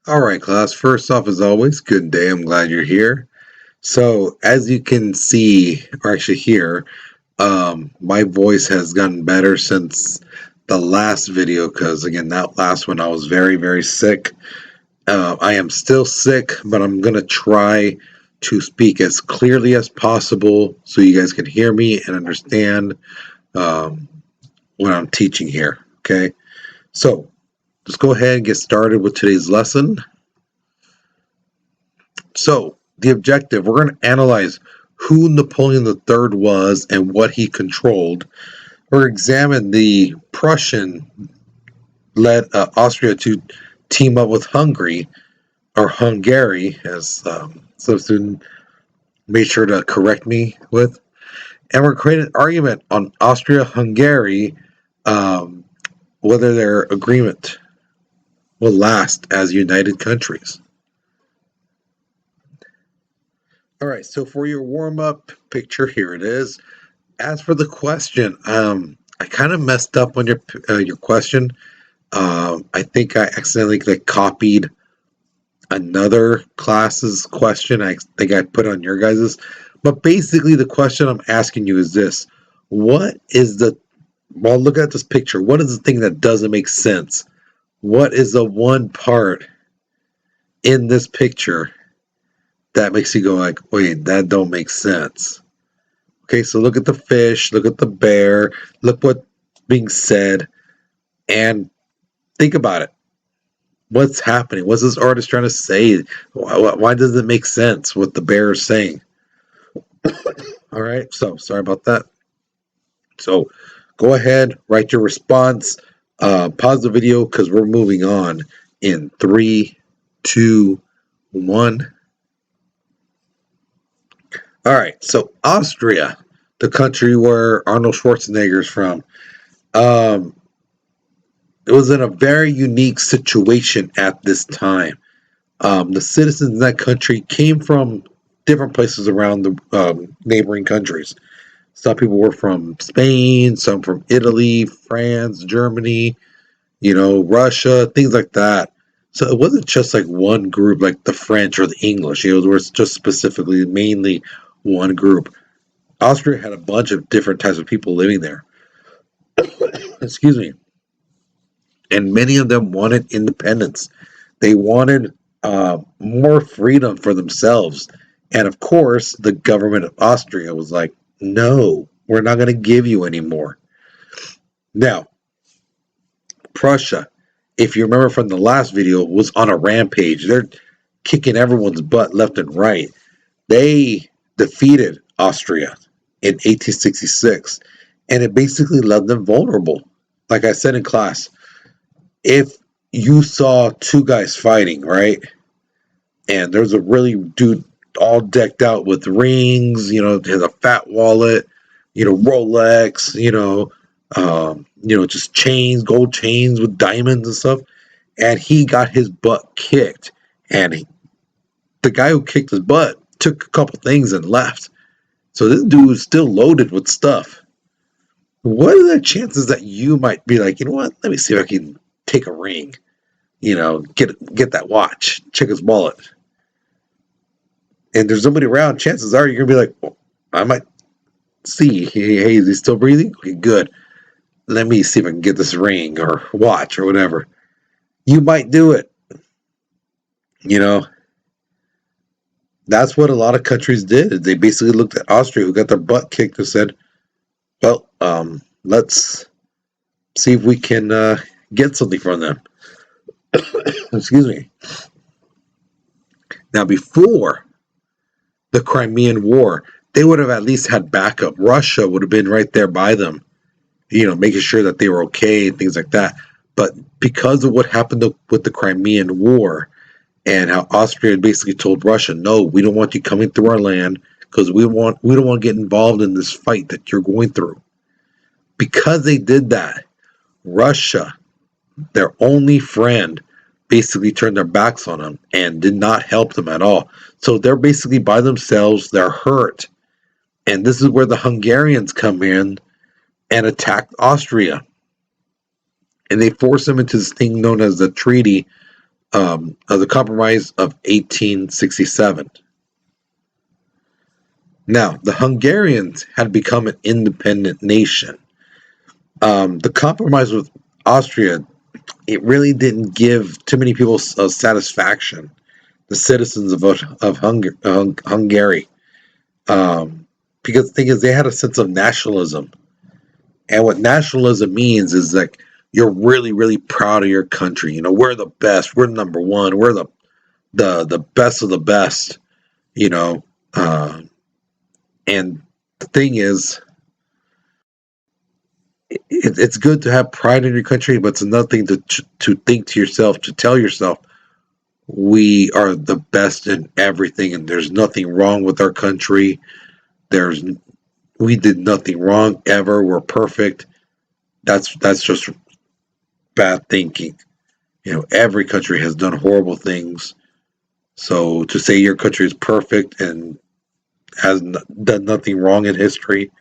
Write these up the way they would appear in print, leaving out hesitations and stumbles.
All right, class. First off, as always, good day. I'm glad you're here. So, as you can see, or actually hear, my voice has gotten better since the last video because, again, that last one I was very, very sick. I am still sick, but I'm going to try to speak as clearly as possible so you guys can hear me and understand um, what I'm teaching here. Okay? So, let's go ahead and get started with today's lesson. So, the objective, we're going to analyze who Napoleon III was and what he controlled. We're going to examine the Prussian led Austria to team up with Hungary, or Hungary, as some student made sure to correct me with. And we're creating an argument on Austria-Hungary, um, whether their agreement will last as united countries. All right, so for your warm up picture, here it is. As for the question, I kind of messed up on your question. I think I accidentally copied another class's question. I think I put on your guys's. But basically, the question I'm asking you is this: What is the well? Look at this picture. What is the thing that doesn't make sense? What is the one part in this picture that makes you go like, "Wait, that don't make sense"? Okay, so look at the fish, look at the bear, look what's being said, and think about it. What's happening? What's this artist trying to say? Why does it make sense what the bear is saying? All right, so sorry about that. So go ahead, write your response, pause the video because we're moving on in 3, 2, 1. All right, so Austria, the country where Arnold Schwarzenegger is from. Um, it was in a very unique situation at this time. The citizens in that country came from different places around the neighboring countries. Some people were from Spain, some from Italy, France, Germany, Russia, things like that. So it wasn't just like one group, like the French or the English. It was just specifically, mainly one group. Austria had a bunch of different types of people living there. Excuse me. And many of them wanted independence. They wanted more freedom for themselves. And of course, the government of Austria was like, no, we're not going to give you any more. Now, Prussia, if you remember from the last video, was on a rampage. They're kicking everyone's butt left and right. They defeated Austria in 1866, and it basically left them vulnerable. Like I said in class, if you saw two guys fighting, right? And there's a really dude all decked out with rings, has a fat wallet, Rolex, just chains, gold chains with diamonds and stuff. And he got his butt kicked. And the guy who kicked his butt took a couple things and left. So this dude is still loaded with stuff. What are the chances that you might be like, you know what? Let me see if I can take a ring. Get that watch, check his wallet. And there's nobody around, chances are you're gonna be like, oh, I might see. Hey, is he still breathing? Okay, good. Let me see if I can get this ring or watch or whatever. You might do it. That's what a lot of countries did. They basically looked at Austria, who got their butt kicked, and said, "Well, let's see if we can get something from them." Excuse me. Now, before the Crimean War, they would have at least had backup. Russia would have been right there by them, making sure that they were okay and things like that. But because of what happened with the Crimean War and how Austria basically told Russia, no, we don't want you coming through our land because we don't want to get involved in this fight that you're going through. Because they did that, Russia, their only friend, basically turned their backs on them and did not help them at all. So they're basically by themselves. They're hurt. And this is where the Hungarians come in and attack Austria. And they force them into this thing known as the Treaty of the Compromise of 1867. Now, the Hungarians had become an independent nation. The compromise with Austria, it really didn't give too many people satisfaction. The citizens of Hungary, because the thing is, they had a sense of nationalism, and what nationalism means is like you're really, really proud of your country. You know, we're the best. We're number one. We're the best of the best. You know, uh, and the thing is, it's good to have pride in your country, but it's another thing to think to yourself, to tell yourself, we are the best in everything, and there's nothing wrong with our country. There's we did nothing wrong ever. We're perfect. That's just bad thinking. You know, every country has done horrible things. So to say your country is perfect and has done nothing wrong in history,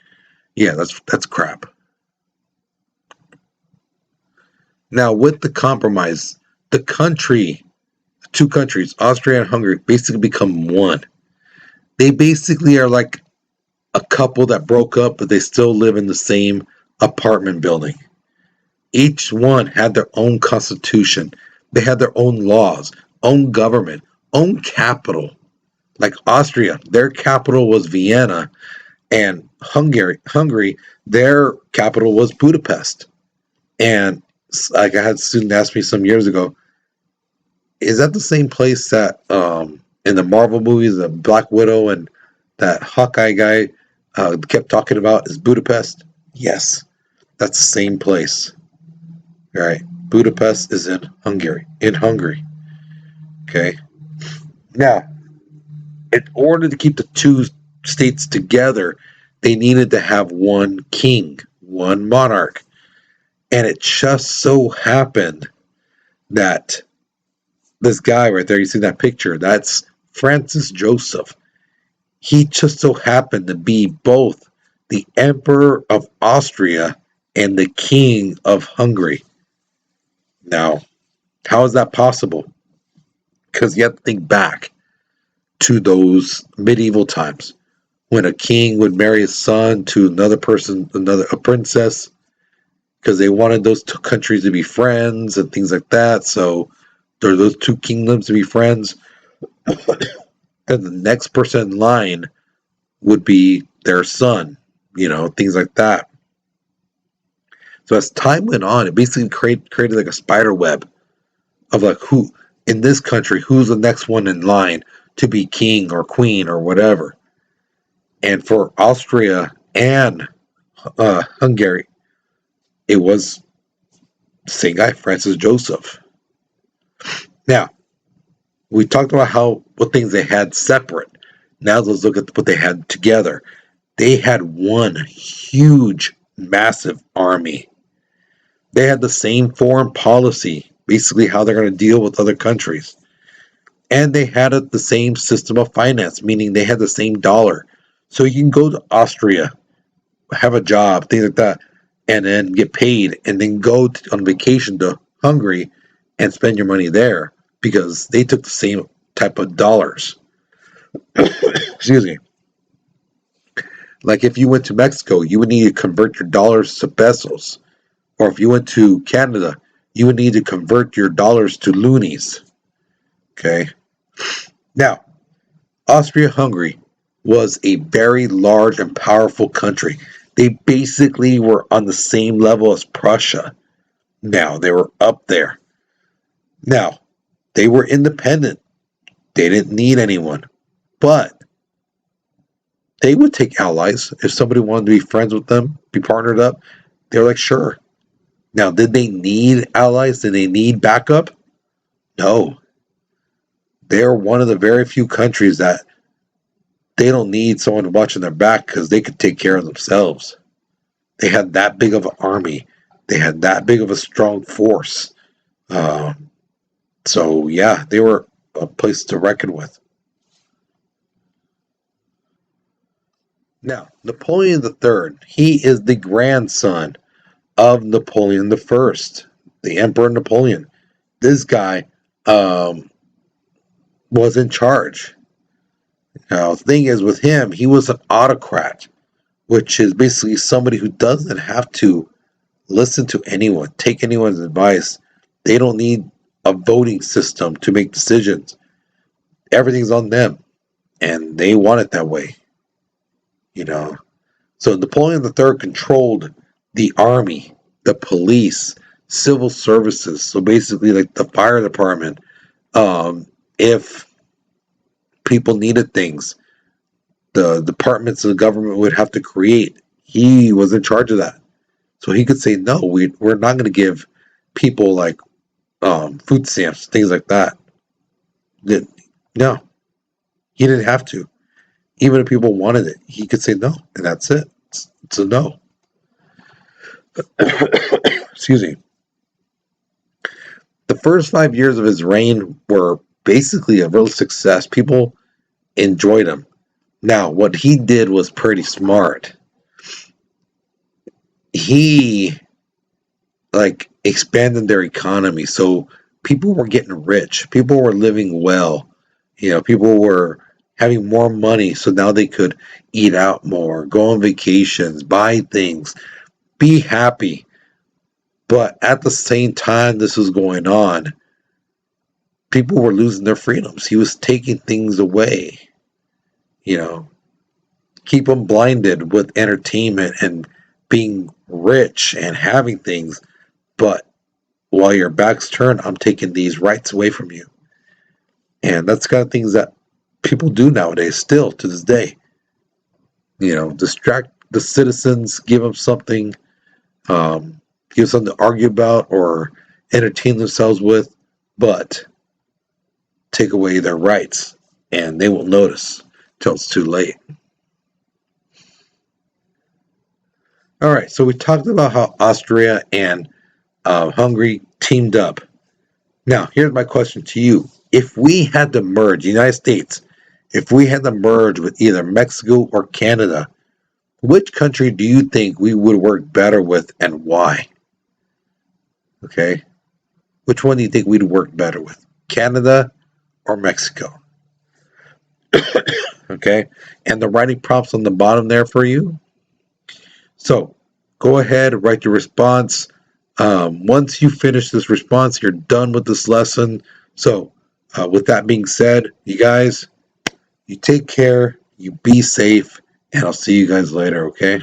yeah, that's crap. Now with the compromise, the country, two countries, Austria and Hungary, basically become one. They basically are like a couple that broke up, but they still live in the same apartment building. Each one had their own constitution. They had their own laws, own government, own capital. Like Austria, their capital was Vienna, and Hungary, their capital was Budapest. And like I had a student ask me some years ago, is that the same place that in the Marvel movies, the Black Widow and that Hawkeye guy kept talking about is Budapest? Yes, that's the same place. All right, Budapest is in Hungary. In Hungary, okay. Now, in order to keep the two states together, they needed to have one king, one monarch, and it just so happened that this guy right there, you see that picture? That's Francis Joseph. He just so happened to be both the Emperor of Austria and the King of Hungary. Now, how is that possible? Because you have to think back to those medieval times when a king would marry his son to another person, another a princess, because they wanted those two countries to be friends and things like that. So there are those two kingdoms to be friends, and the next person in line would be their son, you know, things like that. So as time went on, it basically created like a spider web of like who in this country, who's the next one in line to be king or queen or whatever. And for Austria and Hungary, it was the same guy, Francis Joseph. Now, we talked about how what things they had separate. Now let's look at what they had together. They had one huge, massive army. They had the same foreign policy, basically how they're going to deal with other countries. And they had the same system of finance, meaning they had the same dollar. So you can go to Austria, have a job, things like that, and then get paid, and then go on vacation to Hungary and spend your money there because they took the same type of dollars. Excuse me. Like if you went to Mexico, you would need to convert your dollars to pesos. Or if you went to Canada, you would need to convert your dollars to loonies. Okay. Now, Austria Hungary was a very large and powerful country. They basically were on the same level as Prussia. Now, they were up there. Now, they were independent. They didn't need anyone. But they would take allies if somebody wanted to be friends with them, be partnered up. They were like, sure. Now, did they need allies? Did they need backup? No. They're one of the very few countries that they don't need someone watching their back because they could take care of themselves. They had that big of an army. They had that big of a strong force. Um, so, yeah, they were a place to reckon with. Now, Napoleon III, he is the grandson of Napoleon I, the Emperor Napoleon. This guy um, was in charge. Now, the thing is with him, he was an autocrat, which is basically somebody who doesn't have to listen to anyone, take anyone's advice. They don't need a voting system to make decisions. Everything's on them, and they want it that way, you know. So Napoleon III controlled the army, the police, civil services. So basically, like the fire department, if people needed things, the departments of the government would have to create. He was in charge of that. So he could say, no, we're not going to give people like food stamps, things like that. No, he didn't have to. Even if people wanted it, he could say no, and that's it. It's a no. Excuse me. The first 5 years of his reign were basically a real success. People enjoyed him. Now, what he did was pretty smart. He like expanded their economy, so people were getting rich. People were living well. People were having more money, so now they could eat out more, go on vacations, buy things, be happy. But at the same time this was going on, people were losing their freedoms. He was taking things away, you know, keep them blinded with entertainment and being rich and having things. But while your back's turned, I'm taking these rights away from you. And that's the kind of things that people do nowadays, still to this day. Distract the citizens, give them something, give something to argue about or entertain themselves with, but take away their rights, and they won't notice till it's too late. All right, so we talked about how Austria and Hungary teamed up. Now, here's my question to you. If we had to merge, the United States, if we had to merge with either Mexico or Canada, which country do you think we would work better with and why? Okay. Which one do you think we'd work better with? Canada or Mexico? Okay. And the writing prompts on the bottom there for you. So go ahead, write your response. Once you finish this response, you're done with this lesson. So, with that being said, you guys, you take care, you be safe, and I'll see you guys later, okay?